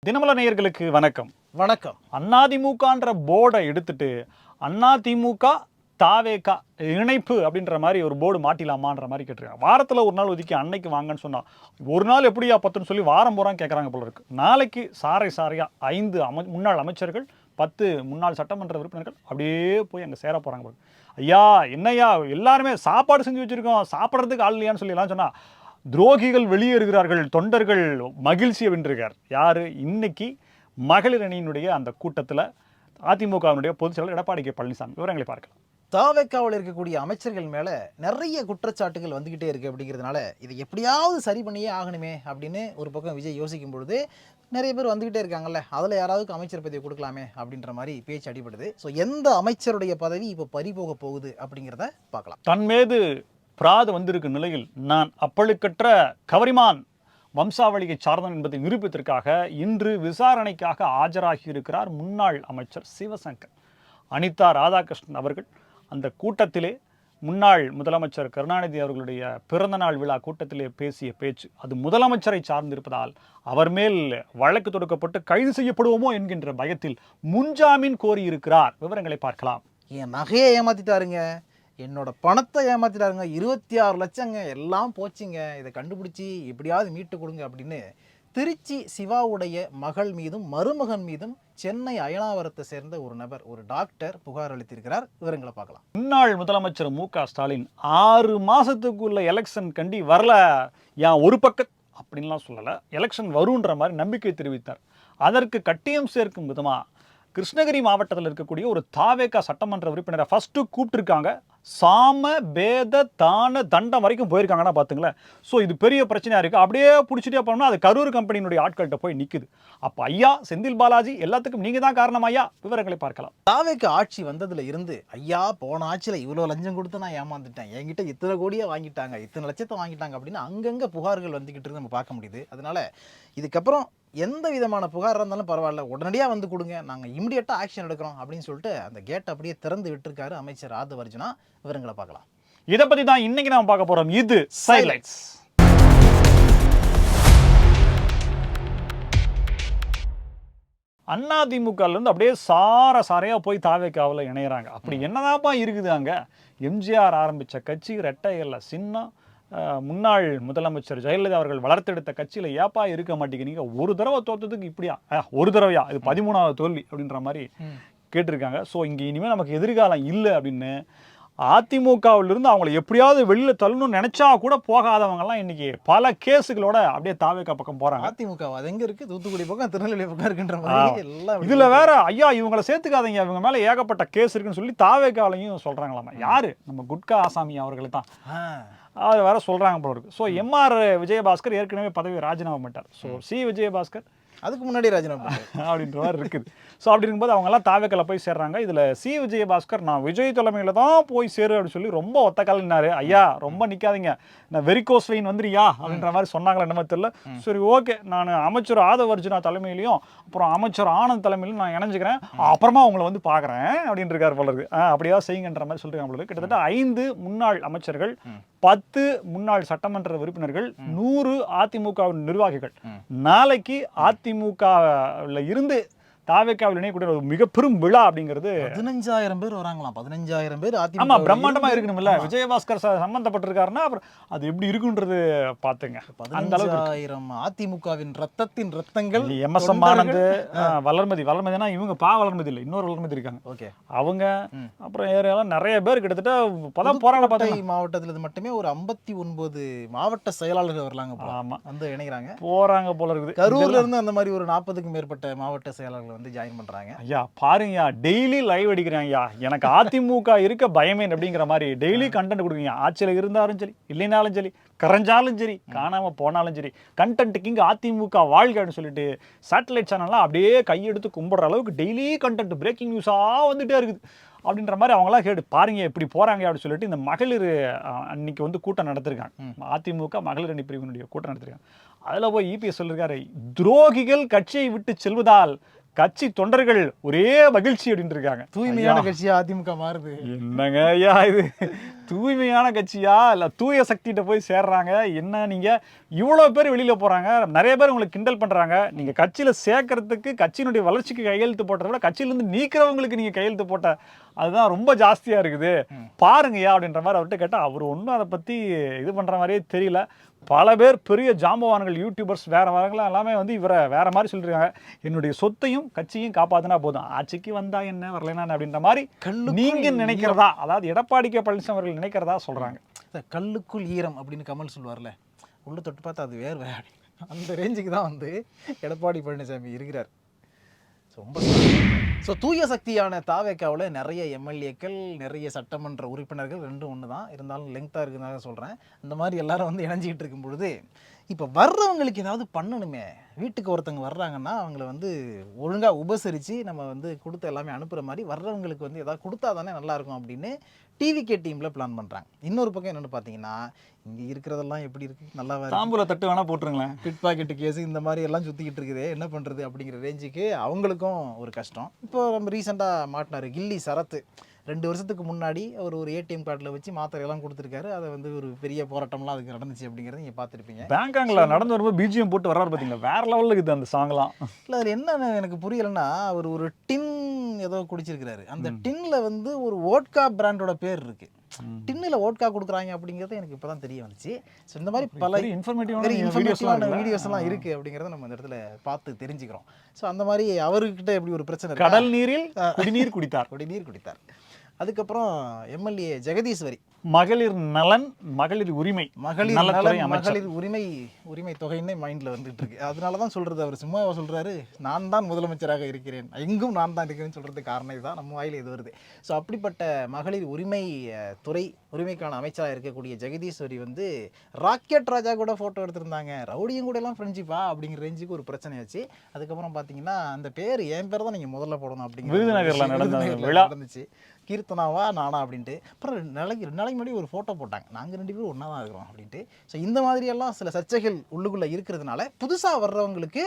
தினமலர் நேயர்களுக்கு வணக்கம். வணக்கம். அதிமுகன்ற போர்டை எடுத்துட்டு அதிமுக தாவேகா இணைப்பு அப்படின்ற மாதிரி ஒரு போர்டு மாட்டிலாமான்ற மாதிரி கேட்டிருக்காங்க. வாரத்தில் ஒரு நாள் ஒதுக்கி அன்னைக்கு வாங்கன்னு சொன்னா ஒரு நாள் எப்படியா பத்துன்னு சொல்லி வாரம் போறான்னு கேட்குறாங்க போல இருக்கு. நாளைக்கு சாரையா 5 முன்னாள் அமைச்சர்கள் 10 முன்னாள் சட்டமன்ற உறுப்பினர்கள் அப்படியே போய் அங்கே சேர போறாங்க போல. ஐயா என்னையா எல்லாருமே சாப்பாடு செஞ்சு வச்சிருக்கோம், சாப்பிட்றதுக்கு ஆள் இல்லையான்னு சொல்லி எல்லாம் சொன்னா துரோகிகள் வெளியேறுகிறார்கள், தொண்டர்கள் மகிழ்ச்சியை வென்றிருக்கார். யாரு? இன்னைக்கு மகளிர் அணியினுடைய அந்த கூட்டத்தில் அதிமுகவினுடைய பொதுச் செயலர் எடப்பாடி கே பழனிசாமி. விவரங்களை பார்க்கலாம். தாவேக்காவில் இருக்கக்கூடிய அமைச்சர்கள் மேல நிறைய குற்றச்சாட்டுகள் வந்துகிட்டே இருக்கு அப்படிங்கிறதுனால இதை எப்படியாவது சரி பண்ணியே ஆகணுமே அப்படின்னு ஒரு பக்கம் விஜய் யோசிக்கும் பொழுது நிறைய பேர் வந்துகிட்டே இருக்காங்கல்ல, அதில் யாராவது அமைச்சர் பதவி கொடுக்கலாமே அப்படின்ற மாதிரி பேச்சு அடிபடுது. ஸோ எந்த அமைச்சருடைய பதவி இப்போ பறிபோக போகுது அப்படிங்கிறத பார்க்கலாம். தன் மீது பிராது வந்திருக்கும் நிலையில் நான் அப்பழுக்கற்ற கவரிமான் வம்சாவளியை சார்ந்தவன் என்பதை நிரூபித்திற்காக இன்று விசாரணைக்காக ஆஜராகி இருக்கிறார் முன்னாள் அமைச்சர் சிவசங்கர். அனிதா ராதாகிருஷ்ணன் அவர்கள் அந்த கூட்டத்திலே முன்னாள் முதலமைச்சர் கருணாநிதி அவர்களுடைய பிறந்தநாள் விழா கூட்டத்திலே பேசிய பேச்சு அது முதலமைச்சரை சார்ந்திருப்பதால் அவர் மேல் வழக்கு தொடுக்கப்பட்டு கைது செய்யப்படுவோமோ என்கின்ற பயத்தில் முன்ஜாமீன் கோரியிருக்கிறார். விவரங்களை பார்க்கலாம். என் நகையை ஏமாத்திட்டாருங்க, என்னோட பணத்தை ஏமாத்திட்டாருங்க, 26 லட்சங்க, எல்லாம் போச்சுங்க, இதை கண்டுபிடிச்சி எப்படியாவது மீட்டு கொடுங்க அப்படின்னு திருச்சி சிவாவுடைய மகள் மீதும் மருமகன் மீதும் சென்னை அயனாவரத்தை சேர்ந்த ஒரு நபர், ஒரு டாக்டர் புகார் அளித்திருக்கிறார். விவரங்களை பார்க்கலாம். முன்னாள் முதலமைச்சர் மு.க. ஸ்டாலின் 6 மாசத்துக்குள்ள எலெக்ஷன் கண்டி வரல, ஏன் ஒரு பக்கம் அப்படின்லாம் சொல்லலை, எலெக்ஷன் வருன்ற மாதிரி நம்பிக்கை தெரிவித்தார். அதற்கு கட்டியம் சேர்க்கும் விதமாக கிருஷ்ணகிரி மாவட்டத்தில் இருக்கக்கூடிய ஒரு தாவேகா சட்டமன்ற உறுப்பினரை ஃபஸ்ட்டு கூப்பிட்டுருக்காங்க. சாம பேத தான தண்டம் வரைக்கும் போயிருக்காங்கன்னா பார்த்துங்களேன். ஸோ இது பெரிய பிரச்சனையாக இருக்குது. அப்படியே பிடிச்சிட்டே போனோம்னா அது கரூர் கம்பெனியினுடைய ஆட்கள்கிட்ட போய் நிற்குது. அப்போ ஐயா செந்தில் பாலாஜி எல்லாத்துக்கும் நீங்கள் தான் காரணம் ஐயா. விவரங்களை பார்க்கலாம். தாவேகா ஆட்சி வந்ததுல இருந்து ஐயா போன ஆட்சியில் இவ்வளோ லஞ்சம் கொடுத்து நான் ஏமாந்துட்டேன், என்கிட்ட இத்தனை கோடியை வாங்கிட்டாங்க, இத்தனை லட்சத்தை வாங்கிட்டாங்க அப்படின்னு அங்கங்கே புகார்கள் வந்துக்கிட்டு இருந்து நம்ம பார்க்க முடியுது. அதனால இதுக்கப்புறம் எந்த விதமான புகாராக இருந்தாலும் பரவாயில்ல, உடனடியாக வந்து கொடுங்க, நாங்கள் இமிடியேட்டாக ஆக்ஷன் எடுக்கிறோம் அப்படின்னு சொல்லிட்டு அந்த கேட் அப்படியே திறந்து விட்டுருக்காரு அமைச்சர் ஆதவ் அர்ஜுனா. விவரங்களை பார்க்கலாம். இதை பற்றி தான் இன்னைக்கு நாம பார்க்க போகிறோம். இது சைலைட்ஸ். அதிமுகலேருந்து அப்படியே சாரையாக போய் தாவேக்காவில் இணையிறாங்க. அப்படி என்னதான்ப்பா இருக்குது அங்கே? எம்ஜிஆர் ஆரம்பித்த கட்சி, ரெட்டைகள்ல சின்னம், முன்னாள் முதலமைச்சர் ஜெயலலிதா அவர்கள் வளர்த்தெடுத்த கட்சியில் ஏப்பா இருக்க மாட்டேங்கிறீங்க? ஒரு தடவை தோற்றதுக்கு இப்படியா? ஒரு தடவையா? இது 13வது தோல்வி அப்படின்ற மாதிரி கேட்டிருக்காங்க. ஸோ இங்கே இனிமேல் நமக்கு எதிர்காலம் இல்லை அப்படின்னு அதிமுகவிலிருந்து அவங்கள எப்படியாவது வெளியில் தள்ளணும்னு நினைச்சா கூட போகாதவங்கலாம் இன்னைக்கு பல கேஸுகளோட அப்படியே தாவேகா பக்கம் போறாங்க. அதிமுக அது எங்க இருக்கு? தூத்துக்குடி பக்கம், திருநெல்வேலி பக்கம் இருக்குன்ற மாதிரி எல்லாம். இதுல வேற ஐயா இவங்களை சேர்த்துக்காதீங்க, இவங்க மேல ஏகப்பட்ட கேஸ் இருக்குன்னு சொல்லி தாவேகாலையும் சொல்றாங்களாமா. யாரு? நம்ம குட்கா ஆசாமி அவர்களை தான் அவர் வேற சொல்றாங்க போல இருக்கு. ஸோ எம்ஆர் விஜயபாஸ்கர் ஏற்கனவே பதவி ராஜினாமா பண்ணிட்டார். ஸோ சி விஜயபாஸ்கர் அதுக்கு முன்னாடி ராஜினாமா அப்படின்ற மாதிரி இருக்குது. ஸோ அப்படி இருக்கும்போது அவங்கெல்லாம் தாவேக்கால போய் சேர்றாங்க. இதில் சி விஜயபாஸ்கர் நான் விஜய் தலைமையில் தான் போய் சேரு அப்படின்னு சொல்லி ரொம்ப ஒத்த காலினாரு. ஐயா ரொம்ப நிற்காதீங்க, நான் வெரிகோஸ் வெயின் வந்துறியா அப்படின்ற மாதிரி சொன்னாங்களே என்னமோ தெரியல. சரி ஓகே, நான் அமைச்சர் ஆதவ் அர்ஜுனா தலைமையிலையும் அப்புறம் அமைச்சர் ஆனந்த் தலைமையிலும் நான் இணைஞ்சுக்கிறேன், அப்புறமா உங்களை வந்து பார்க்குறேன் அப்படின்னு இருக்காரு போல இருக்கு. அப்படியா செய்யுங்கன்ற மாதிரி சொல்லிருக்காங்க போல இருக்கு. கிட்டத்தட்ட 5 முன்னாள் அமைச்சர்கள், 10 முன்னாள் சட்டமன்ற உறுப்பினர்கள், 100 அதிமுக நிர்வாகிகள் நாளைக்கு அதிமுகவில் இருந்து தாவேக்காவில் இணையக்கூடிய ஒரு மிக பெரும் விழா அப்படிங்கிறது. 15,000 பேர் வராங்களாம். 15,000 பேர். ஆமா, பிரம்மாண்டமா இருக்கணும்ல. விஜயபாஸ்கர் சம்பந்தப்பட்டிருக்காருன்னா அப்புறம் அது எப்படி இருக்குன்றது பாத்துங்க. 15,000 அதிமுகவின் ரத்தத்தின் ரத்தங்கள். எம்எஸ்எம் ஆனந்த், வளர்மதினா இவங்க வளர்மதி இல்லை, இன்னொரு வளர்மதி இருக்காங்க. ஓகே, அவங்க அப்புறம் ஏரியாலாம் நிறைய பேர் கிட்டத்தட்ட போராட மாவட்டத்தில் மட்டுமே ஒரு 59 மாவட்ட செயலாளர்கள் வரலாங்க. ஆமா, வந்து இணைகிறாங்க போறாங்க போல இருக்குது. கரூர்ல இருந்து அந்த மாதிரி ஒரு 40க்கும் மேற்பட்ட மாவட்ட செயலாளர்கள் வந்து ஜாயின் பண்றாங்க. ஐயா பாருங்கய்யா, டெய்லி லைவ் அடிக்கிறாங்க ஐயா. எனக்கு அதிமுக இருக்க பயமே அப்படிங்கிற மாதிரி டெய்லி கண்டென்ட் கொடுக்குறீங்க. ஆட்சியில் இருந்தாலும் சரி, இல்லைனாலும் சரி, கரைஞ்சாலும் சரி, காணாம போனாலும் சரி, கண்டென்ட்டுக்கு இங்கே அதிமுக வாழ்க்கைன்னு சொல்லிட்டு சேட்டலைட் சேனல்லாம் அப்படியே கையெடுத்து கும்பிடுற அளவுக்கு டெய்லி கண்டென்ட் பிரேக்கிங் நியூஸாக வந்துட்டே இருக்குது அப்படின்ற மாதிரி அவங்களாம் கேட்டு பாருங்க எப்படி போறாங்க அப்படின்னு சொல்லிட்டு இந்த மகளிர் அன்னைக்கு வந்து கூட்டம் நடத்திருக்காங்க. அதிமுக மகளிர் அணி பிரிவினுடைய கூட்டம் நடத்திருக்காங்க. அதில் போய் இபிஎஸ் சொல்லியிருக்காரு, துரோகிகள் கட்சியை விட்டு செல்வதால் கட்சி தொண்டர்கள் ஒரே மகிழ்ச்சி அப்படின்னு இருக்காங்க. தூய்மையான கட்சியா அதிமுக மாறுது. என்னங்க ஐயா இது, தூய்மையான கட்சியா இல்ல தூய சக்திகிட்ட போய் சேர்றாங்க? என்ன நீங்க இவ்வளோ பேர் வெளியில போறாங்க, நிறைய பேர் உங்களுக்கு கிண்டல் பண்றாங்க. நீங்க கட்சியில சேர்க்கறதுக்கு, கட்சியினுடைய வளர்ச்சிக்கு கையெழுத்து போட்டதை விட கட்சியிலிருந்து நீக்கிறவங்களுக்கு நீங்க கையெழுத்து போட்ட அதுதான் ரொம்ப ஜாஸ்தியா இருக்குது பாருங்கய்யா அப்படின்ற மாதிரி அவர்கிட்ட கேட்டால் அவர் ஒன்றும் அதை பற்றி இது பண்ணுற மாதிரியே தெரியல. பல பேர் பெரிய ஜாம்பவான்கள் யூடியூபர்ஸ் வேறவங்களாம் எல்லாமே வந்து இவரை வேற மாதிரி சொல்லிருக்காங்க. என்னுடைய சொத்தையும் கட்சியும் காப்பாற்றினா போதும், ஆட்சிக்கு வந்தா என்ன வரலைன்னா அப்படின்ற மாதிரி நீங்க நினைக்கிறதா, அதாவது எடப்பாடி கே பழனிசாமி அவர்கள் நினைக்கிறதா சொல்றாங்க. கல்லுக்குள் ஈரம் அப்படின்னு கமல் சொல்லுவார்ல, உள்ள தொட்டு பார்த்தா அது வேறு அந்த ரேஞ்சுக்கு தான் வந்து எடப்பாடி பழனிசாமி இருக்கிறார். ரொம்ப ஸோ தூய சக்தியான தாவேக்காவில் நிறைய எம்எல்ஏக்கள், நிறைய சட்டமன்ற உறுப்பினர்கள், ரெண்டும் ஒன்று தான், இருந்தாலும் லெங்க்த்தாக இருக்குதுனால சொல்கிறேன். இந்த மாதிரி எல்லாரும் வந்து இணைஞ்சிக்கிட்டு இருக்கும் பொழுது இப்போ வர்றவங்களுக்கு ஏதாவது பண்ணணுமே. வீட்டுக்கு ஒருத்தவங்க வர்றாங்கன்னா அவங்கள வந்து ஒழுங்காக உபசரித்து நம்ம வந்து கொடுத்து எல்லாமே அனுப்புகிற மாதிரி வர்றவங்களுக்கு வந்து ஏதாவது கொடுத்தா தானே நல்லாயிருக்கும் அப்படின்னு டிவிகே டீமில் பிளான் பண்ணுறாங்க. இன்னொரு பக்கம் என்னென்னு பார்த்தீங்கன்னா, இங்கே இருக்கிறதெல்லாம் எப்படி இருக்குது, நல்லா தாம்பூல தட்டு வேணால் போட்டுருங்களேன், பிட் பாக்கெட்டு கேஸு இந்த மாதிரி எல்லாம் சுற்றிக்கிட்டு இருக்குது, என்ன பண்ணுறது அப்படிங்கிற ரேஞ்சுக்கு அவங்களுக்கும் ஒரு கஷ்டம். இப்போ நம்ம ரீசெண்டாக மாட்டினார் கில்லி சரத்து. 2 வருஷத்துக்கு முன்னாடி அவர் ஒரு ஏடிஎம் கார்டில் வச்சு மாத்திரையெல்லாம் கொடுத்துருக்காரு. அதை வந்து ஒரு பெரிய போராட்டம்லாம் அதுக்கு நடந்துச்சு அப்படிங்கிறத நீங்கள் பார்த்துருப்பீங்க. பேங்காங்கில் நடந்து வரும்போது பிஜிஎம் போட்டு வர்றாரு பார்த்தீங்களா, வேற லெவலில் இருக்குது அந்த சாங்லாம். இல்லை அதில் என்ன எனக்கு புரியலைன்னா, அவர் ஒரு டின் ஏதோ குடிச்சிருக்கிறாரு. அந்த டின்ல வந்து ஒரு ஓட்கா பிராண்டோட பேர் இருக்குது. டின்னில் ஓட்கா கொடுக்குறாங்க அப்படிங்கிறது எனக்கு இப்போ தான் தெரிய வந்துச்சு. ஸோ இந்த மாதிரி பல இன்ஃபர்மேட்டிவான வீடியோஸ்லாம் இருக்குது அப்படிங்கிறத நம்ம இந்த இடத்துல பார்த்து தெரிஞ்சுக்கிறோம். ஸோ அந்த மாதிரி அவர்கிட்ட எப்படி ஒரு பிரச்சனை, கடல் நீரில் குடிநீர் குடித்தார். அதுக்கப்புறம் எம்எல்ஏ ஜெகதீஸ்வரி, மகளிர் நலன், மகளிர் உரிமை, மகளிர் உரிமை தொகைன்னே மைண்டில் வந்துட்டு இருக்கு. அதனால தான் சொல்கிறது, அவர் சும்மா சொல்கிறாரு நான் தான் முதலமைச்சராக இருக்கிறேன், எங்கும் நான் தான் இருக்கிறேன்னு சொல்கிறதுக்கு காரணம் இதுதான், நம்ம வாயில் இது வருது. ஸோ அப்படிப்பட்ட மகளிர் உரிமை துறை உரிமைக்கான அமைச்சராக இருக்கக்கூடிய ஜெகதீஸ்வரி வந்து ராக்கெட் ராஜா கூட ஃபோட்டோ எடுத்திருந்தாங்க. ரவுடியும் கூட எல்லாம் ஃப்ரெண்ட்ஷிப்பா அப்படிங்கிற ரேஞ்சுக்கு ஒரு பிரச்சனையாச்சு. அதுக்கப்புறம் பார்த்தீங்கன்னா அந்த பேர் என் பேர் தான் நீங்கள் முதல்ல போடணும் அப்படிங்கிற விருதுநகரில் நடந்துச்சு. கீர்த்தனாவா நானா அப்படின்ட்டு. அப்புறம் 2 நாளைக்கு முன்னாடி ஒரு ஃபோட்டோ போட்டாங்க, நாங்கள் 2 பேரும் ஒன்றா தான் இருக்கிறோம் அப்படின்ட்டு. ஸோ இந்த மாதிரியெல்லாம் சில சர்ச்சைகள் உள்ளுக்குள்ளே இருக்கிறதுனால புதுசாக வர்றவங்களுக்கு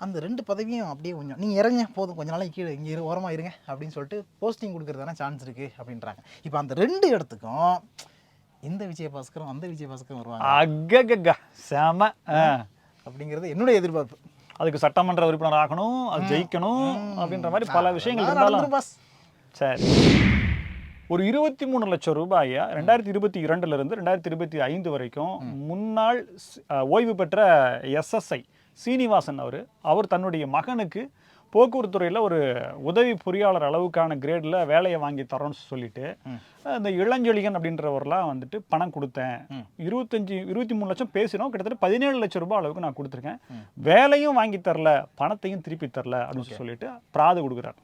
அந்த 2 பதவியும் அப்படியே கொஞ்சம் நீங்கள் இறங்க போதும், கொஞ்ச நாளைக்கு கீழே இங்கே ஓரமாக இருங்க அப்படின்னு சொல்லிட்டு போஸ்டிங் கொடுக்குறதான சான்ஸ் இருக்குது அப்படின்றாங்க. இப்போ அந்த 2 இடத்துக்கும் இந்த விஜயபாஸ்கரும் அந்த விஜயபாஸ்கரும் வருவாங்க செம அப்படிங்கிறது என்னுடைய எதிர்பார்ப்பு. அதுக்கு சட்டமன்ற உறுப்பினர் ஆகணும், அது ஜெயிக்கணும் அப்படின்ற மாதிரி பல விஷயங்கள் இருந்தாலும் சரி. ஒரு 23 லட்சம் ரூபாயை 2022 2025 வரைக்கும் முன்னாள் ஓய்வு பெற்ற SSI சீனிவாசன் அவர் தன்னுடைய மகனுக்கு போக்குவரத்து துறையில் ஒரு உதவி பொறியாளர் அளவுக்கான கிரேடில் வேலையை வாங்கி தரோன்னு சொல்லிட்டு இந்த இளஞ்செழியன் அப்படின்றவரெலாம் வந்துட்டு பணம் கொடுத்தேன், 23 லட்சம் பேசினோம், கிட்டத்தட்ட 17 லட்சம் ரூபாய் அளவுக்கு நான் கொடுத்துருக்கேன், வேலையும் வாங்கி தரல, பணத்தையும் திருப்பி தரல அப்படின்னு சொல்லிட்டு பிராது கொடுக்குறாரு.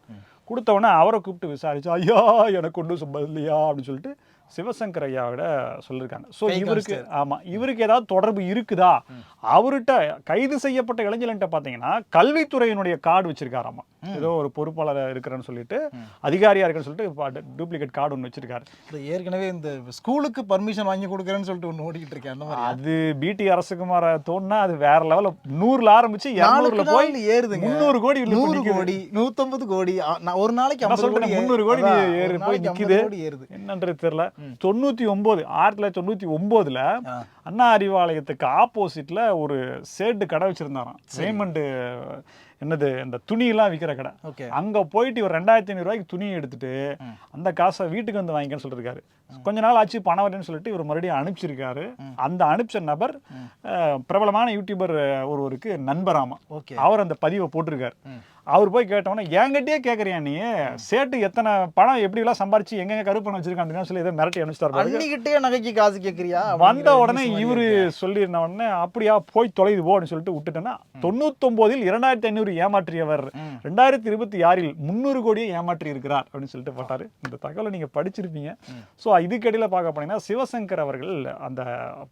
கொடுத்தவொடனே அவரை கூப்பிட்டு விசாரிச்சு, ஐயா எனக்கு ஒன்றும் சம்பந்தம் இல்லையா அப்படின்னு சொல்லிட்டு சிவசங்கர் ஐயாவிட சொல்லியிருக்காங்க. ஸோ இவருக்கு இவருக்கு ஏதாவது தொடர்பு இருக்குதா, அவர்கிட்ட கைது செய்யப்பட்ட இளைஞர்கிட்ட பார்த்தீங்கன்னா கல்வித்துறையினுடைய கார்டு வச்சிருக்காராமா, ஏதோ ஒரு பொறுப்பாளர் இருக்கிறேன்னு சொல்லிட்டு அதிகாரியா இருக்குன்னு சொல்லிட்டு டூப்ளிகேட் கார்டு ஒன்று வச்சிருக்காரு. ஏற்கனவே இந்த ஸ்கூலுக்கு பர்மிஷன் வாங்கி கொடுக்குறேன்னு சொல்லிட்டு ஒன்று ஓடிக்கிட்டு இருக்கேன். அந்த மாதிரி அது பிடி அரசுக்குமார தோணுனா அது வேற லெவலில் 100ல ஆரம்பிச்சு 200ல போய் ஏறுது. 300 கோடி 100 கோடி 150 கோடி ஒரு நாளைக்கு 300 கோடி ஏறி போய் நிக்குது. என்னன்றது தெரியல. 1999ல அண்ணா அறிவாலயத்துக்கு ஆப்போசிட்ல ஒரு ஷேடு கடை வச்சிருந்தாராம், சேமண்ட் என்னது இந்த துணியெல்லாம் விற்கிற கடை. அங்க போயிட்டு இவர் 2500 ரூபாய்க்கு துணியை எடுத்துட்டு அந்த காசை வீட்டுக்கு வந்து வாங்கிக்கன்னு சொல்லிருக்காரு. கொஞ்ச நாள் ஆச்சு பணம் வரேன்னு சொல்லிட்டு இவர் மறுபடியும் அனுப்பிச்சிருக்காரு. அந்த அனுப்பிச்ச நபர் பிரபலமான யூடியூபர் ஒருவருக்கு நண்பராமா. அவர் அந்த பதிவை போட்டிருக்காரு. அவர் போய் கேட்டோன்னே என்கிட்டயே கேட்குறியா நீ, சேட்டு எத்தனை பணம் எப்படி எல்லாம் சம்பாரிச்சு எங்க கருப்பு பணம் வச்சிருக்கான் அப்படின்னு சொல்லி ஏதோ மிரட்டி அனுப்பிச்சிட்டாரு. நகைக்கு காசு கேட்குறியா வந்த உடனே இவரு சொல்லியிருந்த உடனே அப்படியா போய் தொலைது போ அப்படின்னு சொல்லிட்டு விட்டுட்டேன்னா 99ல் 2500 ஏமாற்றியவர் 2026ல் 300 கோடியை ஏமாற்றி இருக்கிறார் அப்படின்னு சொல்லிட்டு போட்டாரு. இந்த தகவலை நீங்க படிச்சிருப்பீங்க. ஸோ இதுக்கடியில் பார்க்க போனீங்கன்னா சிவசங்கர் அவர்கள் அந்த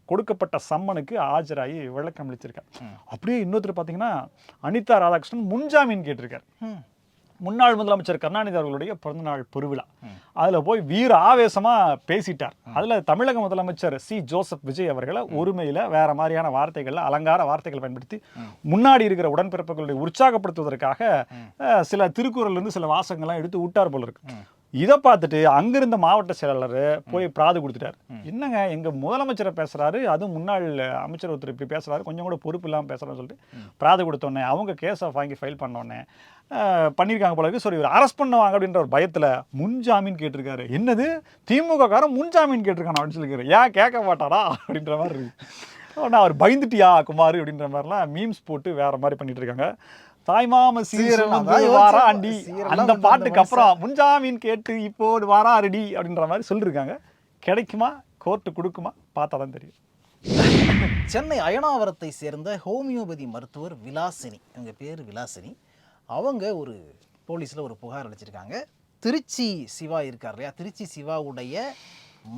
கொடுக்கப்பட்ட சம்மனுக்கு ஆஜராகி விளக்கம் அளிச்சிருக்காரு. அப்படியே இன்னொருத்தர் பார்த்தீங்கன்னா அனிதா ராதாகிருஷ்ணன் முன்ஜாமீன் கேட்டிருக்காரு. முன்னாள் முதலமைச்சர் கருணாநிதி அவர்களுடைய பிறந்தநாள் பெருவிழா. அதில் போய் வீர ஆவேசமாக பேசிட்டார். அதில் தமிழக முதலமைச்சர் சி ஜோசப் விஜய் அவர்களை ஒருமையில் வேற மாதிரியான வார்த்தைகளில் அலங்கார வார்த்தைகள் பயன்படுத்தி முன்னாடி இருக்கிற உடன்பிறப்புகளுடைய உற்சாகப்படுத்துவதற்காக சில திருக்குறள்லேருந்து சில வாசகங்கள்லாம் எடுத்து விட்டார் போல இருக்கு. இதை பார்த்துட்டு அங்கிருந்த மாவட்ட செயலாளர் போய் பிராது கொடுத்துட்டார். என்னங்க எங்கள் முதலமைச்சரை பேசுகிறாரு, அதுவும் முன்னாள் அமைச்சர் ஒருத்தர் இப்படி பேசுகிறாரு, கொஞ்சம் கூட பொறுப்பு இல்லாமல் பேசுகிறான்னு சொல்லிட்டு பிராது கொடுத்தோடனே அவங்க கேஸை வாங்கி ஃபைல் பண்ணோடனே பண்ணியிருக்காங்க போல இருக்கு. சரி, இவர் அரெஸ்ட் பண்ணுவாங்க அப்படின்ற ஒரு பயத்தில் முன்ஜாமீன் கேட்டிருக்காரு. என்னது திமுக காரன் முன்ஜாமீன் கேட்டிருக்கானு அப்படின்னு சொல்லியிருக்காரு. ஏன் கேட்க மாட்டாரா அப்படின்ற மாதிரி இருக்கு. நான் அவர் பயந்துட்டியா குமார் அப்படின்ற மாதிரிலாம் மீம்ஸ் போட்டு வேற மாதிரி பண்ணிட்டு இருக்காங்க. தாய்மாம வாரா ஆண்டி அந்த பாட்டுக்கு அப்புறம் முன்ஜாமீன் கேட்டு இப்போ வாரா ரெடி அப்படின்ற மாதிரி சொல்லிருக்காங்க. கிடைக்குமா, கோர்ட்டு கொடுக்குமா, பார்த்தா தான் தெரியும். சென்னை அயனாவரத்தை சேர்ந்த ஹோமியோபதி மருத்துவர் விலாசினி, இவங்க பேர் விலாசினி, அவங்க ஒரு போலீஸில் ஒரு புகார் அளிச்சிருக்காங்க. திருச்சி சிவா இருக்கார் இல்லையா, திருச்சி சிவாவுடைய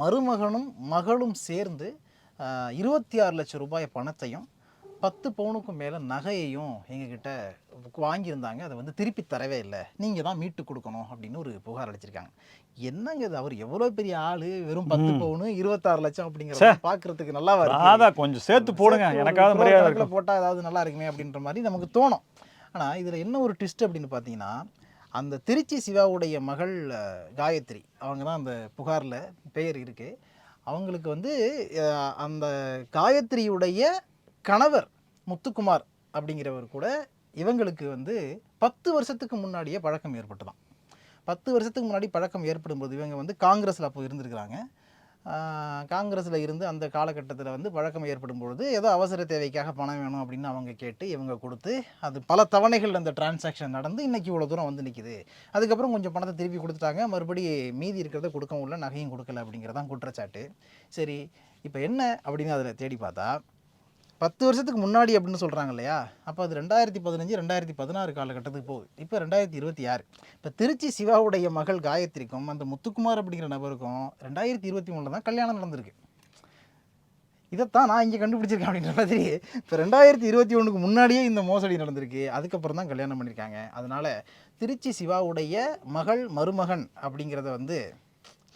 மருமகனும் மகளும் சேர்ந்து 26 லட்சம் ரூபாய் பணத்தையும் 10 பவுனுக்கும் மேலே நகையையும் எங்ககிட்ட வாங்கியிருந்தாங்க. அதை வந்து திருப்பி தரவே இல்லை, நீங்கள் தான் மீட்டு கொடுக்கணும் அப்படின்னு ஒரு புகார் அளிச்சிருக்காங்க. என்னங்க இது, அவர் எவ்வளோ பெரிய ஆளு, வெறும் 10 பவுனு 26 லட்சம் அப்படிங்கிறத பார்க்கறதுக்கு நல்லா இருக்கு. கொஞ்சம் சேர்த்து போடுங்க, எனக்காக போட்டால் ஏதாவது நல்லா இருக்குமே அப்படின்ற மாதிரி நமக்கு தோணும். ஆனால் இதில் என்ன ஒரு ட்விஸ்ட் அப்படின்னு பார்த்தீங்கன்னா, அந்த திருச்சி சிவாவுடைய மகள் காயத்ரி, அவங்க தான் அந்த புகாரில் பெயர் இருக்குது. அவங்களுக்கு வந்து அந்த காயத்ரியுடைய கணவர் முத்துக்குமார் அப்படிங்கிறவர் கூட இவங்களுக்கு வந்து 10 வருஷத்துக்கு முன்னாடியே பழக்கம் ஏற்பட்டுதான். 10 வருஷத்துக்கு முன்னாடி பழக்கம் ஏற்படும்போது இவங்க வந்து காங்கிரஸில் அப்போ இருந்திருக்கிறாங்க. காங்கிரஸில் இருந்து அந்த காலகட்டத்தில் வந்து பழக்கம் ஏற்படும் பொழுது ஏதோ அவசர தேவைக்காக பணம் வேணும் அப்படின்னு அவங்க கேட்டு இவங்க கொடுத்து, அது பல தவணைகள் அந்த டிரான்சாக்ஷன் நடந்து இன்றைக்கி இவ்வளோ தூரம் வந்து நிற்கிது. அதுக்கப்புறம் கொஞ்சம் பணத்தை திருப்பி கொடுத்துட்டாங்க, மறுபடி மீதி இருக்கிறத கொடுக்கவும் இல்லை, நகையும் கொடுக்கல அப்படிங்கிறதான் குற்றச்சாட்டு. சரி, இப்போ என்ன அப்படின்னு அதில் தேடி பார்த்தா 10 வருஷத்துக்கு முன்னாடி அப்படின்னு சொல்கிறாங்க இல்லையா, அப்போ அது 2015 2016 காலகட்டத்துக்கு போகுது. இப்போ 2026. இப்போ திருச்சி சிவாவுடைய மகள் காயத்ரிக்கும் அந்த முத்துக்குமார் அப்படிங்கிற நபருக்கும் 2023 தான் கல்யாணம் நடந்திருக்கு. இதைத்தான் நான் இங்கே கண்டுபிடிச்சிருக்கேன் அப்படின்ற மாதிரி. இப்போ 2021க்கு முன்னாடியே இந்த மோசடி நடந்திருக்கு, அதுக்கப்புறம் தான் கல்யாணம் பண்ணியிருக்காங்க. அதனால் திருச்சி சிவாவுடைய மகள் மருமகன் அப்படிங்கிறத வந்து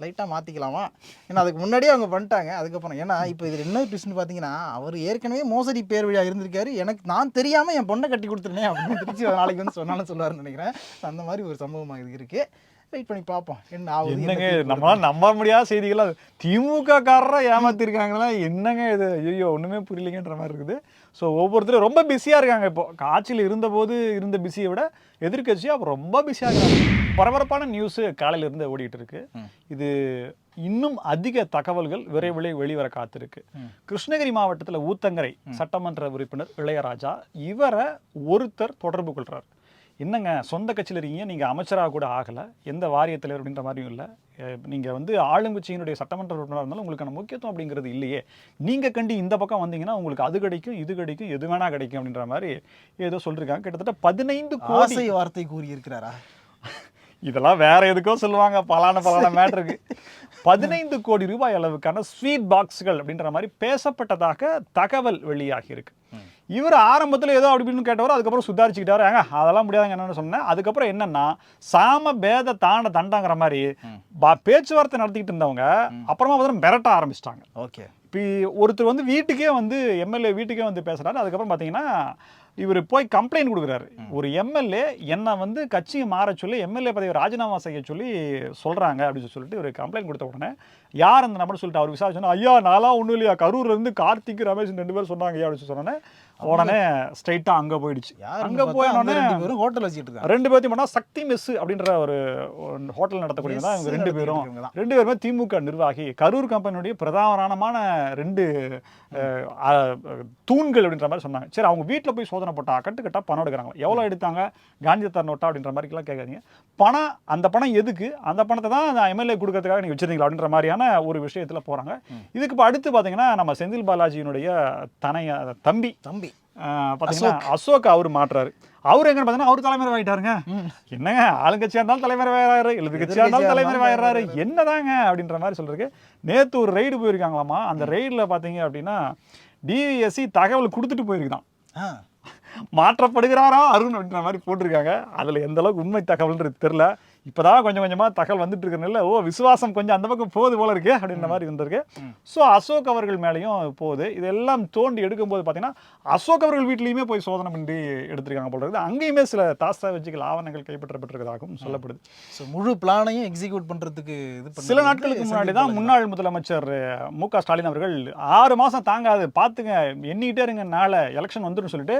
லைட்டாக மாற்றிக்கலாமா, ஏன்னா அதுக்கு முன்னாடியே அவங்க பண்ணிட்டாங்க. அதுக்கப்புறம் ஏன்னா இப்போ இதில் என்ன ட்விஸ்ட்னு பார்த்தீங்கன்னா, அவர் ஏற்கனவே மோசடி பேர் வழியா இருந்திருக்காரு, எனக்கு நான் தெரியாமல் என் பொண்ணை கட்டி கொடுத்துருனேன் அப்படின்னு திருச்சி நாளைக்கு வந்து சொன்னாலும் சொல்லுவாருன்னு நினைக்கிறேன். அந்த மாதிரி ஒரு சம்பவமாக இது இருக்குது. வெயிட் பண்ணி பார்ப்போம் என்ன ஆகுது. என்னங்க நம்மளால நம்ப முடியாத செய்திகள், திமுக காரரை ஏமாத்திருக்காங்களா, என்னங்க இது, ஐயோ ஒன்றுமே புரியலைங்கன்ற மாதிரி இருக்குது. ஸோ ஒவ்வொருத்தரும் ரொம்ப பிஸியாக இருக்காங்க. இப்போ ஆட்சியில் இருந்தபோது இருந்த பிஸியை விட எதிர்கட்சியாக அப்போ ரொம்ப பிஸியாக இருக்காங்க. பரபரப்பான நியூஸு காலையிலிருந்து ஓடிட்டு இருக்கு. இது இன்னும் அதிக தகவல்கள் விரைவில் வெளிவர காத்திருக்கு. கிருஷ்ணகிரி மாவட்டத்தில் ஊத்தங்கரை சட்டமன்ற உறுப்பினர் இளையராஜா, இவரை ஒருத்தர் தொடர்பு கொள்றாரு. என்னங்க சொந்த கட்சியில் இருக்கீங்க, நீங்கள் அமைச்சராக கூட ஆகலை, எந்த வாரியத்தில் அப்படின்ற மாதிரியும் இல்லை, நீங்கள் வந்து ஆளுங்கட்சியினுடைய சட்டமன்ற உறுப்பினராக இருந்தாலும் உங்களுக்கான முக்கியத்துவம் அப்படிங்கிறது இல்லையே, நீங்கள் கண்டி இந்த பக்கம் வந்தீங்கன்னா உங்களுக்கு அது கிடைக்கும் இது கிடைக்கும் எது வேணா கிடைக்கும் அப்படின்ற மாதிரி ஏதோ சொல்லியிருக்காங்க. கிட்டத்தட்ட 15 கோடி வார்த்தை கூறியிருக்கிறாரா? இதெல்லாம் வேற எதுக்கோ சொல்லுவாங்க, பலான மேட்டருக்கு. 15 கோடி ரூபாய் அளவுக்கான ஸ்வீட் பாக்ஸ்கள் அப்படின்ற மாதிரி பேசப்பட்டதாக தகவல் வெளியாகி இருக்கு. இவர் ஆரம்பத்தில் ஏதோ அப்படின்னு கேட்டவர், அதுக்கப்புறம் சுதாரிச்சுக்கிட்டாரு. ஏங்க அதெல்லாம் முடியாதுங்க என்னன்னு சொன்னேன். அதுக்கப்புறம் என்னன்னா சாம பேத தாண்ட தண்டாங்கிற மாதிரி பேச்சுவார்த்தை நடத்திக்கிட்டு இருந்தவங்க அப்புறமா பார்த்தா மிரட்ட ஆரம்பிச்சிட்டாங்க. ஓகே, இப்போ ஒருத்தர் வந்து வீட்டுக்கே வந்து எம்எல்ஏ வீட்டுக்கே வந்து பேசுறாரு. அதுக்கப்புறம் பார்த்தீங்கன்னா இவர் போய் கம்ப்ளைண்ட் கொடுக்குறாரு. ஒரு எம்எல்ஏ என்னை வந்து கட்சியை மாற சொல்லி எம்எல்ஏ பதவியை ராஜினாமா செய்ய சொல்லி சொல்கிறாங்க அப்படின்னு சொல்லிட்டு ஒரு கம்ப்ளைண்ட் கொடுத்த உடனே யார் அந்த நம்பர் சொல்லிட்டு அவர் விசாரிச்சோன்னா, ஐயா நான்லாம் ஒன்றும் இல்லையா, கரூர்லேருந்து கார்த்திக் ரமேஷ் 2 பேர் சொன்னாங்க ஐயா அப்படின்னு சொன்னோன்னே உடனே ஸ்ட்ரைட்டாக அங்கே போயிடுச்சு. அங்கே போயினோடனே ஹோட்டல் வச்சுட்டு இருக்காங்க. 2 பேர்த்தையும் பண்ணால் சக்தி மெஸ் அப்படின்ற ஒரு ஹோட்டல் நடத்தக்கூடிய தான் இவங்க 2 பேரும். 2 பேருமே திமுக நிர்வாகி. கரூர் கம்பெனியுடைய பிரதானமான 2 தூண்கள் அப்படின்ற மாதிரி சொன்னாங்க. சரி, அவங்க வீட்டில் போய் சோதனை போட்டா கட்டுக்கட்டா பணம் எடுக்கிறாங்க. எவ்வளோ எடுத்தாங்க, காந்தி தார் நோட்டா அப்படின்ற மாதிரிலாம் கேட்காதீங்க. பணம், அந்த பணம் எதுக்கு, அந்த பணத்தை தான் அந்த எம்எல்ஏ கொடுக்கறதுக்காக நீங்கள் வச்சிருந்தீங்களா அப்படின்ற மாதிரியான ஒரு விஷயத்தில் போகிறாங்க. இதுக்கு இப்போ அடுத்து பார்த்தீங்கன்னா நம்ம செந்தில் பாலாஜியினுடைய தம்பி பார்த்தீங்கன்னா அசோக் அவர் மாற்றாரு. அவர் எங்கன்னு பார்த்தீங்கன்னா அவர் தலைமுறை ஆகிட்டாருங்க. என்னங்க ஆளுங்கட்சியாக இருந்தாலும் தலைமுறை ஆயிடுறாரு, எதிர்கட்சியாக இருந்தாலும் தலைமுறை ஆயிடுறாரு, என்னதாங்க அப்படின்ற மாதிரி சொல்றதுக்கு. நேற்று ஒரு ரெய்டு போயிருக்காங்களாமா. அந்த ரெய்டில் பார்த்தீங்க அப்படின்னா டிவிஎஸ்சி தகவல் கொடுத்துட்டு போயிருக்குதான். மாற்றப்படுகிறாரா அருண் அப்படின்ற மாதிரி போட்டிருக்காங்க. அதில் எந்த அளவுக்கு உண்மை தகவல்ன்றது தெரில. இப்போதான் கொஞ்சம் கொஞ்சமாக தகவல் வந்துட்டு இருக்கிறனால விசுவாசம் கொஞ்சம் அந்த பக்கம் போகுது போல இருக்கு அப்படின்ற மாதிரி வந்திருக்கு. ஸோ அசோக் அவர்கள் மேலேயும் போகுது. இதெல்லாம் தோண்டி எடுக்கும்போது பார்த்தீங்கன்னா அசோக் அவர்கள் வீட்லேயுமே போய் சோதனை பண்ணி எடுத்திருக்காங்க போல இருக்குது. அங்கேயுமே சில தாஸ்தாவேஜுகள் ஆவணங்கள் கைப்பற்றப்பட்டிருக்கிறதாகவும் சொல்லப்படுது. ஸோ முழு பிளானையும் எக்ஸிக்யூட் பண்ணுறதுக்கு சில நாட்களுக்கு முன்னாடி தான் முன்னாள் முதலமைச்சர் மு.க. ஸ்டாலின் அவர்கள் 6 மாதம் தாங்காது பார்த்துங்க எண்ணிக்கிட்டே இருங்க நாளை எலெக்ஷன் வந்துடும் சொல்லிட்டு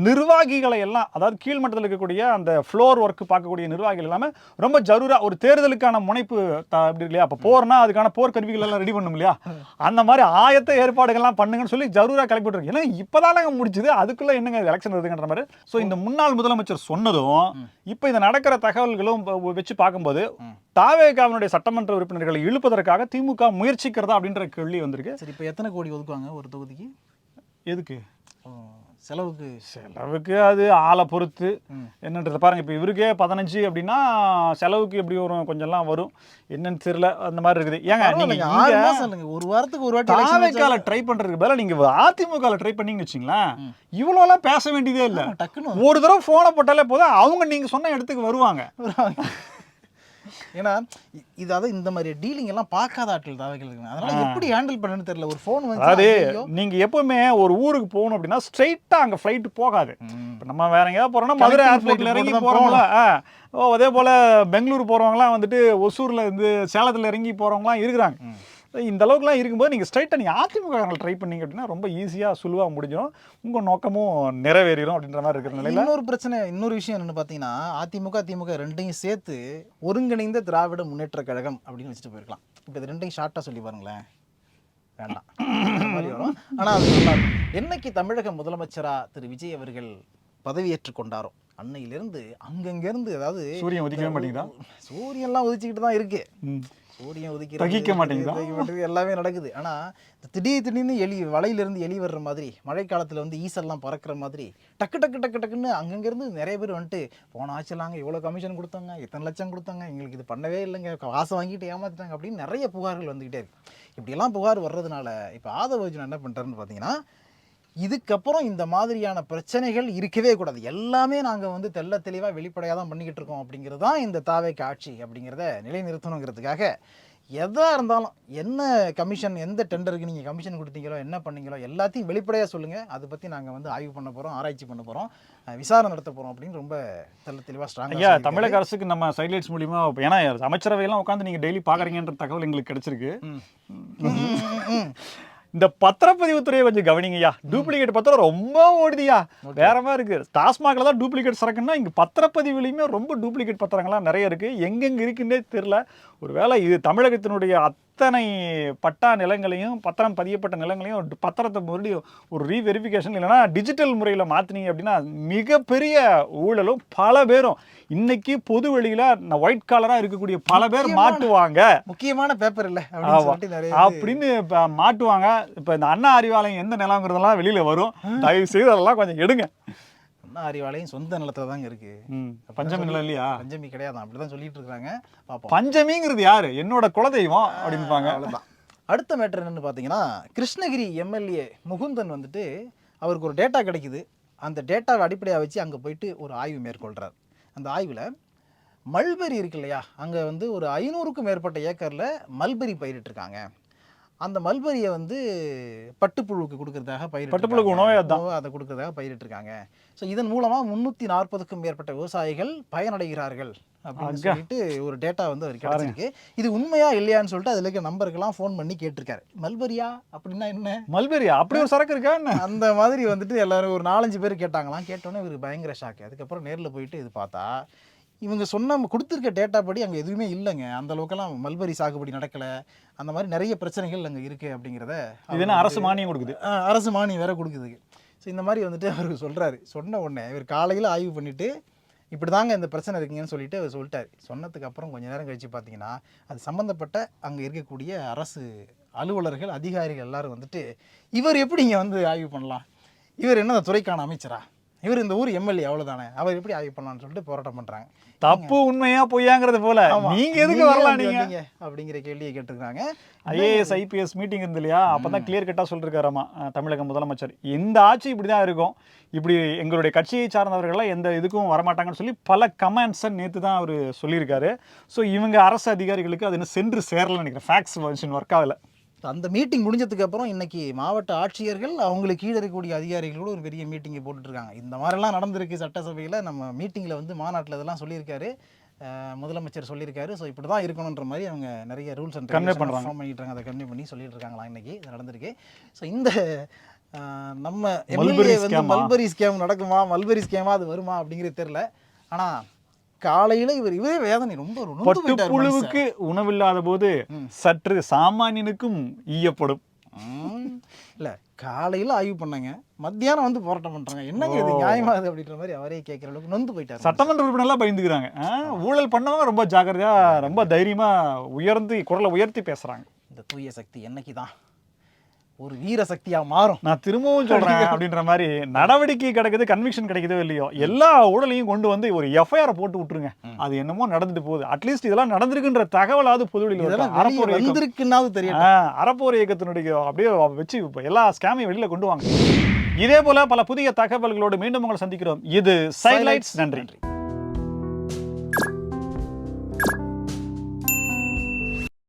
நிர்வாகிகளை எல்லாம், அதாவது கீழ்மட்டத்தில் இருக்கக்கூடிய அந்த ஃப்ளோர் ஒர்க் பார்க்கக்கூடிய நிர்வாகிகள் எல்லாமே ரொம்ப ஜரூரா ஒரு தேர்தலுக்கான முனைப்பு அப்படி இல்லையா, அப்போ போர்னா அதுக்கான போர் கருவிகள் எல்லாம் ரெடி பண்ணும் இல்லையா, அந்த மாதிரி ஆயத்த ஏற்பாடுகள்லாம் பண்ணுங்கன்னு சொல்லி ஜரூரா கிளப்பிட்டு ஏன்னா இப்போதானங்க முடிச்சுது, அதுக்குள்ள என்னங்க எலெக்ஷன் வருதுன்ற மாதிரி. ஸோ இந்த முன்னாள் முதலமைச்சர் சொன்னதும் இப்போ இந்த நடக்கிற தகவல்களும் வச்சு பார்க்கும்போது தாவேகாவினுடைய சட்டமன்ற உறுப்பினர்களை இழுப்பதற்காக திமுக முயற்சிக்கிறதா அப்படின்ற கேள்வி வந்திருக்கு. சரி, இப்போ எத்தனை கோடி ஒதுக்குவாங்க ஒரு தொகுதிக்கு? எதுக்கு? செலவுக்கு அது ஆளை பொறுத்து என்னன்றது பாருங்க. இப்போ இவருக்கே 15 அப்படின்னா செலவுக்கு எப்படி வரும், கொஞ்சம்லாம் வரும், என்னன்னு தெரியல. அந்த மாதிரி இருக்குது. ஏங்க நீங்க ஒரு வாரத்துக்கு ஒரு வாட்டி தாவேகால ட்ரை பண்றதுக்கு பதிலா நீங்க அதிமுக ட்ரை பண்ணீங்கன்னு வச்சுங்களேன், இவ்வளோலாம் பேச வேண்டியதே இல்லை. டக்குன்னு ஒரு தடவை போனை போட்டாலே போதும், அவங்க நீங்க சொன்ன இடத்துக்கு வருவாங்க. ஏன்னா இதாவது இந்த மாதிரி டீலிங் எல்லாம் பார்க்காத ஆட்கள் தாவேகள் இருக்கு. அதனால எப்படி ஹேண்டில் பண்ணணும்னு தெரியல. ஒரு ஃபோன் வந்து அது நீங்க எப்பவுமே ஒரு ஊருக்கு போகணும் அப்படின்னா ஸ்ட்ரைட்டா அங்க ஃப்ளைட் போகாது. இப்போ நம்ம வேற எங்கேயாவது போறோம்னா மதுரை ஏர்போர்ட்ல இறங்கி போறோம்ல, அதே போல பெங்களூர் போறவங்கலாம் வந்துட்டு ஒசூர்ல இருந்து சேலத்துல இறங்கி போறவங்கலாம் இருக்கிறாங்க. இந்த அளவுக்குலாம் இருக்கும்போது நீங்கள் ஸ்ட்ரைட்டாக நீங்கள் அதிமுக ட்ரை பண்ணீங்க அப்படின்னா ரொம்ப ஈஸியாக சுலுவாக முடிஞ்சிடும், உங்கள் நோக்கமும் நிறைவேறிடும் அப்படின்ற மாதிரி இருக்கிற நிலையில். இன்னொரு விஷயம் என்னென்னு பார்த்தீங்கன்னா, அதிமுக திமுக ரெண்டையும் சேர்த்து ஒருங்கிணைந்த திராவிட முன்னேற்ற கழகம் அப்படின்னு வச்சுட்டு போயிருக்கலாம். இப்போ இது ரெண்டையும் ஷார்ட்டாக சொல்லி பாருங்களேன், வேண்டாம் மாதிரி வரும். ஆனால் அது என்னைக்கு தமிழக முதலமைச்சராக திரு விஜய் அவர்கள் பதவியேற்றுக் கொண்டாரோ அன்னையிலிருந்து அங்கங்கேருந்து, அதாவது சூரியன் உதிக்கவே மாட்டேங்குதா? சூரியன்லாம் உதிச்சுக்கிட்டு தான் இருக்கு. சூரியன் உதிக்க மாட்டேங்குது, எல்லாமே நடக்குது. ஆனால் திடீர்னு வலையிலிருந்து எலி வர்ற மாதிரி, மழை காலத்தில் வந்து ஈசல்லாம் பறக்கிற மாதிரி டக்கு டக்கு டக்கு டக்குன்னு அங்கங்கேருந்து நிறைய பேர் வந்துட்டு போன ஆச்சலாங்க, இவ்வளோ கமிஷன் கொடுத்தாங்க, இத்தனை லட்சம் கொடுத்தாங்க, எங்களுக்கு இது பண்ணவே இல்லைங்க, காசை வாங்கிட்டு ஏமாத்திட்டாங்க அப்படின்னு நிறைய புகார்கள் வந்துக்கிட்டே இருக்கு. இப்படியெல்லாம் புகார் வர்றதுனால இப்போ ஆதவர்ஜுன் என்ன பண்ணுறாருன்னு பார்த்தீங்கன்னா, இதுக்கப்புறம் இந்த மாதிரியான பிரச்சனைகள் இருக்கவே கூடாது, எல்லாமே நாங்கள் வந்து தெள்ள தெளிவாக வெளிப்படையாக தான் பண்ணிக்கிட்டு இருக்கோம் அப்படிங்கிறது தான் இந்த தாவேக்கு ஆட்சி அப்படிங்கிறத நிலைநிறுத்தணுங்கிறதுக்காக எதாக இருந்தாலும் என்ன கமிஷன், எந்த டெண்டருக்கு நீங்கள் கமிஷன் கொடுத்தீங்களோ, என்ன பண்ணீங்களோ எல்லாத்தையும் வெளிப்படையாக சொல்லுங்கள், அதை பற்றி நாங்கள் வந்து ஆய்வு பண்ண போகிறோம், ஆராய்ச்சி பண்ண போகிறோம், விசாரணை நடத்த போகிறோம் அப்படின்னு ரொம்ப தெளிவாக ஸ்ட்ராங்காக. ஐயா, தமிழக அரசுக்கு நம்ம சைட்லைட்ஸ் மூலிமா, ஏன்னா அமைச்சரவையெல்லாம் உட்காந்து நீங்கள் டெய்லி பார்க்குறீங்கன்ற தகவல் எங்களுக்கு கிடைச்சிருக்கு. இந்த பத்திரப்பதிவுத்துறையை கொஞ்சம் கவனிங்கய்யா, டூப்ளிகேட் பத்திரம் ரொம்ப ஓடுதியா, வேற மாதிரி இருக்கு. டாஸ்மாக்ல தான் டூப்ளிகேட் சரக்குன்னா இங்கே பத்திரப்பதிவுலையுமே ரொம்ப டூப்ளிகேட் பத்திரங்கள்லாம் நிறைய இருக்கு, எங்கெங்க இருக்குன்னே தெரியல. ஒருவேளை இது தமிழகத்தினுடைய அத்தனை பட்டா நிலங்களையும் பத்திரம் பதியப்பட்ட நிலங்களையும் பத்திரத்தை மறுபடியும் ஒரு ரீவெரிஃபிகேஷன் இல்லைன்னா டிஜிட்டல் முறையில் மாற்றினீங்க அப்படின்னா மிகப்பெரிய ஊழலும் பல பேரும் இன்னைக்கு பொது வெளியில ஒயிட் காலரா இருக்கக்கூடிய பல பேர் மாட்டுவாங்க, முக்கியமான பேப்பர் இல்லை அப்படின்னு மாட்டுவாங்க. இப்போ இந்த அண்ணா அறிவாலயம் எந்த நிலங்கிறதெல்லாம் வெளியில வரும், தயவு செய்து அதெல்லாம் கொஞ்சம் எடுங்க. அண்ணா அறிவாலயம் சொந்த நிலத்துல தாங்க இருக்கு, பஞ்சமி நிலம் இல்லையா? பஞ்சமி கிடையாது, அப்படிதான் சொல்லிட்டு இருக்காங்க. பஞ்சமிங்கிறது யாரு, என்னோட குலதெய்வம் அப்படின்பாங்க. அவ்வளவுதான். அடுத்த மேட்டர் என்னன்னு பார்த்தீங்கன்னா, கிருஷ்ணகிரி எம்எல்ஏ முகுந்தன் வந்துட்டு அவருக்கு ஒரு டேட்டா கிடைக்குது, அந்த டேட்டாவை அடிப்படையாக வச்சு அங்கே போயிட்டு ஒரு ஆய்வு மேற்கொள்கிறார். அந்த ஆய்வில் மல்பெரி இருக்கு இல்லையா, அங்கே வந்து ஒரு 500க்கும் மேற்பட்ட ஏக்கரில் மல்பெரி பயிரிட்டிருக்காங்க. அந்த மல்பெரியை வந்து பட்டுப்புழுவுக்கு கொடுக்கறதாக பட்டுப்புழுக்கு உணவே அதை கொடுக்கறதாக பயிரிட்டிருக்காங்க. ஸோ இதன் மூலமாக 340க்கும் மேற்பட்ட விவசாயிகள் பயனடைகிறார்கள் அப்படின்னு சொல்லிட்டு ஒரு டேட்டா வந்து அவர் கிடைச்சிருக்கு. இது உண்மையா இல்லையான்னு சொல்லிட்டு அதில் இருக்க நம்பருக்கெல்லாம் ஃபோன் பண்ணி கேட்டிருக்காரு. மல்பெரியா அப்படின்னா என்ன, மல்பெரியா அப்படி ஒரு சரக்கு இருக்கா அந்த மாதிரி வந்துட்டு எல்லாரும் ஒரு 4-5 பேர் கேட்டாங்களாம். கேட்டோன்னே இவருக்கு பயங்கர ஷாக்கு. அதுக்கப்புறம் நேரில் போயிட்டு இது பார்த்தா இவங்க சொன்ன கொடுத்துருக்க டேட்டா படி அங்கே எதுவுமே இல்லைங்க, அந்த அளவுக்கெல்லாம் மல்பெரி சாகுபடி நடக்கலை, அந்த மாதிரி நிறைய பிரச்சனைகள் அங்கே இருக்குது அப்படிங்கிறத. இது என்ன அரசு மானியம் கொடுக்குது, அரசு மானியம் வேற கொடுக்குது. ஸோ இந்த மாதிரி வந்துட்டு அவருக்கு சொல்கிறாரு. சொன்ன உடனே இவர் காலையில் ஆய்வு பண்ணிவிட்டு இப்படி தாங்க இந்த பிரச்சனை இருக்குங்கன்னு சொல்லிட்டு அவர் சொல்லிட்டார். சொன்னதுக்கு அப்புறம் கொஞ்சம் நேரம் கழித்து பார்த்தீங்கன்னா அது சம்மந்தப்பட்ட அங்கே இருக்கக்கூடிய அரசு அலுவலர்கள் அதிகாரிகள் எல்லாரும் வந்துட்டு இவர் எப்படி இங்கே வந்து ஆய்வு பண்ணலாம், இவர் என்ன துறைக்கான அமைச்சரா, இவர் இந்த ஊர் எம்எல்ஏ அவ்வளவுதானே, அவர் எப்படி ஆய்வு பண்ணலாம்னு சொல்லிட்டு போராட்டம் பண்றாங்க. தப்பு உண்மையா பொய்யாங்கிறது போல நீங்க எதுக்கு வரலாம் நீங்க அப்படிங்கிற கேள்வியை கேட்டிருக்காங்க. ஐஏஎஸ் ஐபிஎஸ் மீட்டிங் இருந்து இல்லையா, அப்பதான் கிளியர் கட்டா சொல்லிருக்காராமா தமிழக முதலமைச்சர், இந்த ஆட்சி இப்படிதான் இருக்கும், இப்படி எங்களுடைய கட்சியை சார்ந்தவர்கள்லாம் எந்த இதுக்கும் வரமாட்டாங்கன்னு சொல்லி பல கமெண்ட்ஸை நேற்று தான் அவர் சொல்லியிருக்காரு. ஸோ இவங்க அரசு அதிகாரிகளுக்கு அது இன்னும் சென்று சேரலன்னு நினைக்கிறேன், ஃபேக்ஸ் வெர்ஷன் ஒர்க் ஆகல. அந்த மீட்டிங் முடிஞ்சதுக்கு அப்புறம் இன்னைக்கு மாவட்ட ஆட்சியர்கள் அவங்களுக்கு கீழே இருக்கக்கூடிய அதிகாரிகளோட ஒரு பெரிய மீட்டிங்கை போட்டுட்டு இருக்காங்க. இந்த மாதிரிலாம் நடந்திருக்கு சட்டசபையில், நம்ம மீட்டிங்கில் வந்து மாநாட்டில் இதெல்லாம் சொல்லியிருக்காரு முதலமைச்சர் சொல்லியிருக்காரு. ஸோ இப்படி தான் இருக்கணுன்ற மாதிரி அவங்க நிறைய ரூல்ஸ் அண்ட் கன்வே பண்ணுறாங்க, ஃபார்ம் பண்ணிட்டு இருக்காங்க. அதை கன்வே பண்ணி சொல்லிட்டு இருக்காங்களா இன்னைக்கு இது நடந்திருக்கு. ஸோ இந்த நம்ம எம்எல்ஏ வந்து மல்பரி ஸ்கேம் நடக்குமா, மல்பரி ஸ்கேமா அது வருமா அப்படிங்கிறது தெரியல. ஆனால் காலையில இவரே வேதனை ரொம்ப பட்டுப்புழுவுக்கு உணவில்லாத போது சற்று சாமானியனுக்கும் ஈயப்படும். இல்ல காலையில ஆய்வு பண்ணாங்க, மத்தியானம் வந்து போராட்டம் பண்றாங்க, என்னங்க இது நியாயமாகுது அப்படின்ற மாதிரி அவரே கேட்கிற அளவுக்கு நொந்து போயிட்டாரு. சட்டமன்ற உறுப்பினர்லாம் பயந்துக்கிறாங்க, ஊழல் பண்ணவங்க ரொம்ப ஜாக்கிரதையா ரொம்ப தைரியமா குரலை உயர்த்தி பேசுறாங்க. இந்த தூய சக்தி என்னைக்குதான் ஒரு வீர சக்தியா மாறும், நான் திரும்பவும் சொல்றேன் அப்படின்ற மாதிரி நடவடிக்கை கிடைக்குது, கன்விக்ஷன் கிடைக்குதோ இல்லையோ, எல்லா ஊழலையும் கொண்டு வந்து ஒரு எஃப்ஐஆர் போட்டு விட்டுருங்க. அது என்னமோ நடந்துட்டு போகுது, அட்லீஸ்ட் இதெல்லாம் நடந்திருக்குன்ற தகவலாவது பொதுவெளியில் அறப்போர் இயக்கத்தினுடைய அப்படியே வச்சு எல்லா ஸ்கேமையும் வெளியில கொண்டு வாங்க. இதே போல பல புதிய தகவல்களோடு மீண்டும் உங்களை சந்திக்கிறோம். இது சைட்லைட்ஸ். நன்றி.